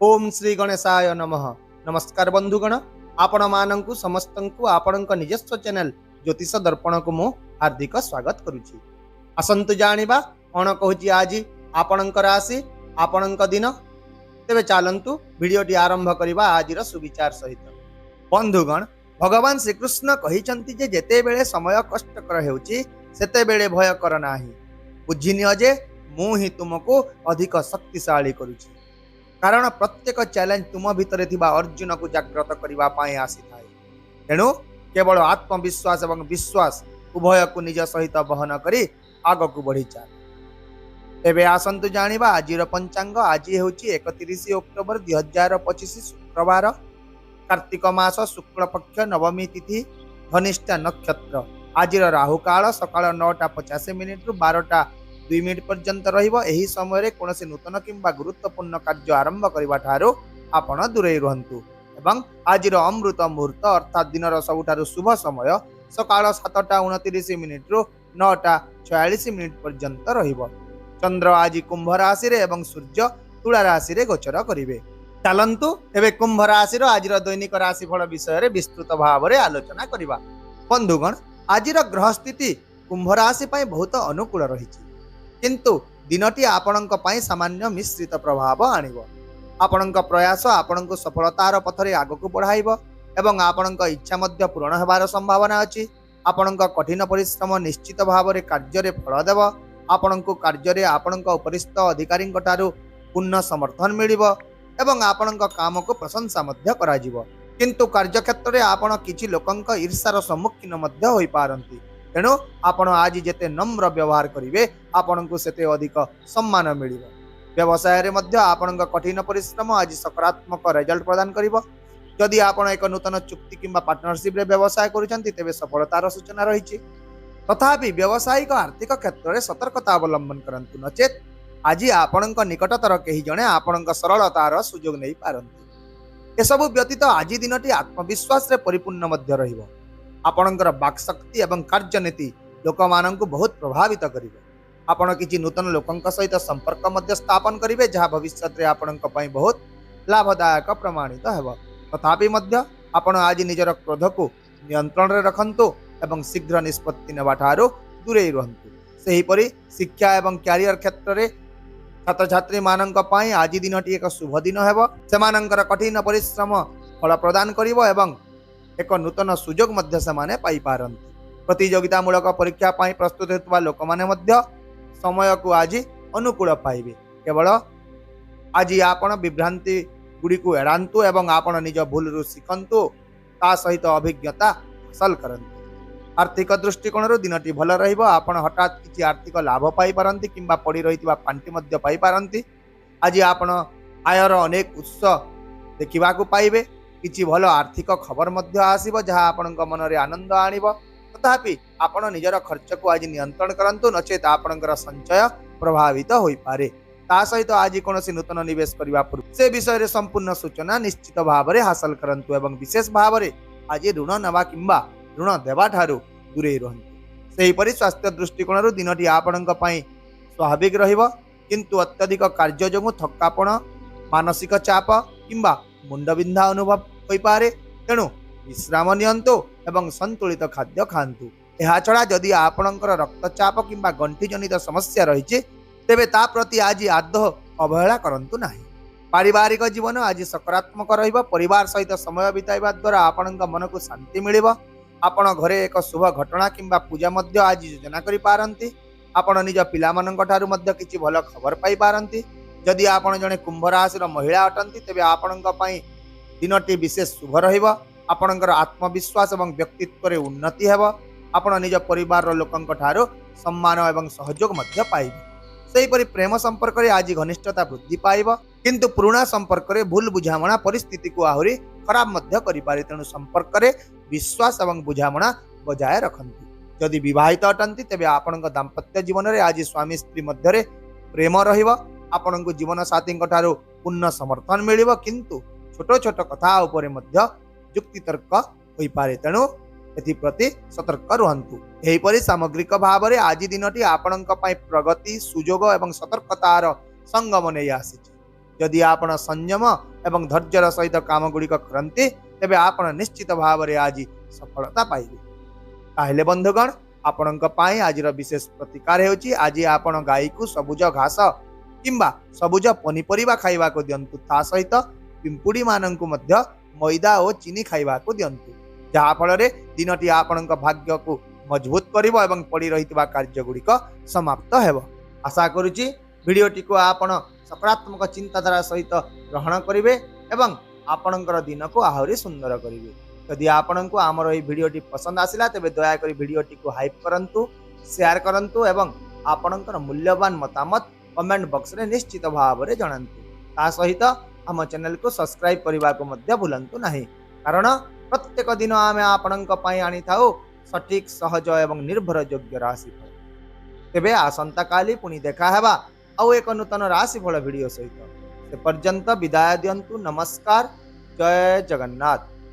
ओम श्री गणेशाय नमः। नमस्कार बंधुगण, आपण मानंकु समस्तंकु आपणक निजस्व चैनल ज्योतिष दर्पण को मु हार्दिक स्वागत करुछि। आसंतु जानिबा कोन कहूछि आज आपणक राशि आपणक दिन। तेबे चालंतु वीडियोटी आरंभ करिबा आजिर सुविचार सहित। बंधुगण, भगवान श्रीकृष्ण कहिचंती जे जेते बेले समय कष्टकर हेउछि सेते बेले भय कर नाही। बुझिनियो जे मु ही तुमको अधिक शक्तिशाली करुछि। कारण प्रत्येक चैलेंज तुम भितर थिबा अर्जुन को जागृत करबा पाए आसी थाए। तेणु केवल आत्मविश्वास एवं विश्वास उभय को निज सहित बहन करी आग को बढ़ी चल। एबे आसंतु जानिबा आजिर पंचांग। आज हेउची 31 अक्टोबर 2025 शुक्रवार, कार्तिक मास शुक्ल पक्ष नवमी तिथि, धनिष्ठा नक्षत्र। आजिर राहु काल सकाळ 9:50 रु 12:02 पर्यंत रहिबो। एही समय रे कोनोसी नूतन किंबा गुरुत्वपूर्ण कार्य आरंभ करबा ठारो आपण दूरे रहंतु। एवं आजिर अमृत मुहूर्त अर्थात दिनर सबुठारु शुभ समय सकाळ 7:29 रु 9:46 पर्यंत रहिबो। चंद्र आज कुंभ राशि रे एवं सूर्य तुला राशि रे गोचर करिवे। चलंतु एबे कुंभ राशि रो आजिर दैनिक राशिफल विषय रे विस्तृत भाव रे आलोचना करिबा। बंधुगण, आजिर ग्रह स्थिति कुंभ राशि पई बहुत अनुकूल रहिछि, किंतु दिनटी आपणक पई सामान्य मिश्रित प्रभाव आनिबो। आपणक प्रयास आपणक सफलतार पथरे आगकु बढ़ाइबो एवं आपणक इच्छा मध्य पूर्ण हेबार संभावना अछि। आपणक कठिन परिश्रम निश्चित भाव रे कार्य रे फल देबो। आपणक कार्य रे आपणक उपरिस्थ अधिकारींक ठारू पूर्ण समर्थन मिलिबो एवं आपणक काम को प्रशंसा मध्य कराजिबो। किंतु कार्य क्षेत्र रे आपण किछि लोकंक ईर्ष्यार सम्मुखीन मध्य होई पारंती। तेणु आपण आज जेते नम्र व्यवहार करिवे आपण को सेते अधिक सम्मान मिलिबो। व्यवसाय रे मध्य आपणक कठिन परिश्रम आज सकारात्मक रिजल्ट प्रदान करिवो। यदि आपण एक नूतन चुक्ति किंबा पार्टनरशिप रे व्यवसाय करूछंती तेबे सफलतार सूचना रहिछि। तथापि व्यावसायिक आर्थिक क्षेत्र रे सतर्कता अवलंबन करंतु, नचेत आज आपणक निकटतर केही जणे आपणक सरलतार सुयोग नै पारंती। एसबु व्यतीत आज दिनटी आत्मविश्वास रे परिपूर्ण मध्य रहिबो। आपणकर वाक्शक्ति एवं कार्यनीति लोक मानंकु बहुत प्रभावित करिवे। आपण किछि नूतन लोकंक सहित संपर्क मध्य स्थापन करिवे जहा भविष्यत रे आपणक पई बहुत लाभदायक प्रमाणित हेबो। तथापि मध्य आपण आज निजर क्रोध को नियंत्रण रे रखंतु एवं शीघ्र निष्पत्ति नेबा ठारो दूरे रहंतु। सेही परि शिक्षा एवं कैरियर क्षेत्र रे छात्र छात्री मानंक पई आज दिनटी एक शुभ दिन हेबो। सेमानंकर कठिन परिश्रम फल प्रदान करिवो एवं एक नूतन सुजोग मध्य समाने पाई पारंती। प्रतियोगितामूलक परीक्षा पाई प्रस्तुत हेतुवा लोक माने मध्य समय को आज अनुकूल पाइबे। केवल आज आपण विभ्रांति गुडी को एड़ांतु एवं आपण निज भूल रु सिखंतु, ता सहित अभिज्ञता हासिल करंतु। आर्थिक दृष्टिकोण रु दिनटी भल रहिबो। आपण हठात किछि आर्थिक लाभ पाई पारंती किंबा पड़ी रहितबा पांटी मध्य पाई पारंती। आज आपण आयर अनेक उत्स देखिबा को पाइबे। किछि भल आर्थिक खबर मध्य आसीबो जहा आपणक मन रे आनंद आनिबो। तथापि आपण निजर खर्च को आज नियंत्रण करंतु, नचेत आपणकर संचय प्रभावित होई पारे। ता सहित आज कोनोसी नूतन निवेश करिबा पूर्व से विषय रे संपूर्ण सूचना निश्चित भाव रे हासिल करंतु एवं विशेष भाव रे आज ऋण नेबा किंबा ऋण देबा ठारू दूरे रहंतु। सेही परि स्वास्थ्य दृष्टिकोण रु दिनटी आपणक पई स्वाभाविक रहिबो, किंतु अत्यधिक कार्य जोगु थक्कापण, मानसिक चाप किंबा मुंडबिंधा अनुभव होई पारे। तेणु विश्राम नियंतु एवं संतुलित खाद्य खांतु। एहा छड़ा जदि आपणकर रक्तचाप किंबा गंठी जनित समस्या रहिछि तेबे ता प्रति आज आदौ अवहेला करंतु नाही। पारिवारिक जीवन आज सकारात्मक रहिबो। परिवार सहित समय बिताइबा द्वारा आपणक मन को शांति मिलिबो। आपण घरे एक शुभ घटना किंबा पूजा मध्य आज योजना करि पारंती। आपण निज पिला मानक ठारू मध्य किछि भल खबर पाई पारंती। जदि आपण जने कुंभ राशिर महिला अटंती तेबे आपणक पई दिनटी विशेष शुभ रहिबो। आपणकर आत्मविश्वास एवं व्यक्तित्व रे उन्नति हेबो। आपण निज परिवार रो लोकंक ठारू सम्मान एवं सहयोग मध्य पाइबे। सेही परि प्रेम संपर्क रे आज घनिष्ठता वृद्धि पाइबो, किंतु पुराना संपर्क रे भूल बुझामणा परिस्थिति को आहुरी खराब मध्य करि पारे। तेणु संपर्क रे विश्वास एवं बुझामणा बजाय रखंतु। जदि विवाहित अटंती तेबे आपणक दाम्पत्य जीवन रे आज स्वामी स्त्री मध्य रे प्रेम रहिबो। आपणक जीवन साथी ठारू पूर्ण समर्थन मिलिबो, किंतु छोट छोट कथा उपरे मध्य युक्ति तर्क होई पारे। तेणु एथिप्रति सतर्क रहंतु। एहीपरि सामग्रिक भाव रे आज दिनटी आपणक पई प्रगति, सुजोग एवं सतर्कतार संगम नै आसीछि। जदि आपण संयम एवं धैर्यर सहित काम गुड़िक करते तेबे आपण निश्चित भाव में आज सफलता पाइबे। ताहले बंधुगण आपणक पाई आज विशेष प्रतिकार होची आज आपण गाई को सबुज घास किंबा सबुज पनीपरिबा खाइबा को दियंतु ता सहित पिंपुड़ी माननकु मध्य मैदा और चीनी खाइबा को दियंतु जहा फल रे दिनटी आपणक भाग्य को मजबूत करिवो एवं पड़ी रहितबा कार्य गुड़िक समाप्त हेबो। आशा करूची भिडियोटी को आपण सकारात्मक चिंताधारा सहित ग्रहण करेंगे एवं आपणकर दिन को आहरी सुंदर करेंगे। यदि आपंक आमर ये भिडियोटी पसंद आसला तेज दयाकोरी भिडियोटी को हाइप करंतु, शेयर करंतु एवं आपणकर मूल्यवान मतामत कमेंट बॉक्स रे निश्चित भाव में जणांतु। ता सहित आम चैनल को सब्सक्राइब करने को मध्य भूलंतु नहीं, कारण प्रत्येक दिन आम आपणक पई आनी थाउ सठिक सहज एवं निर्भर योग्य राशिफल। तेबे आसंता काली पुणी देखा हेबा आउ एक नूतन राशिफल भिडियो सहित। से पर्यंत विदाय दियंतु। नमस्कार, जय जगन्नाथ।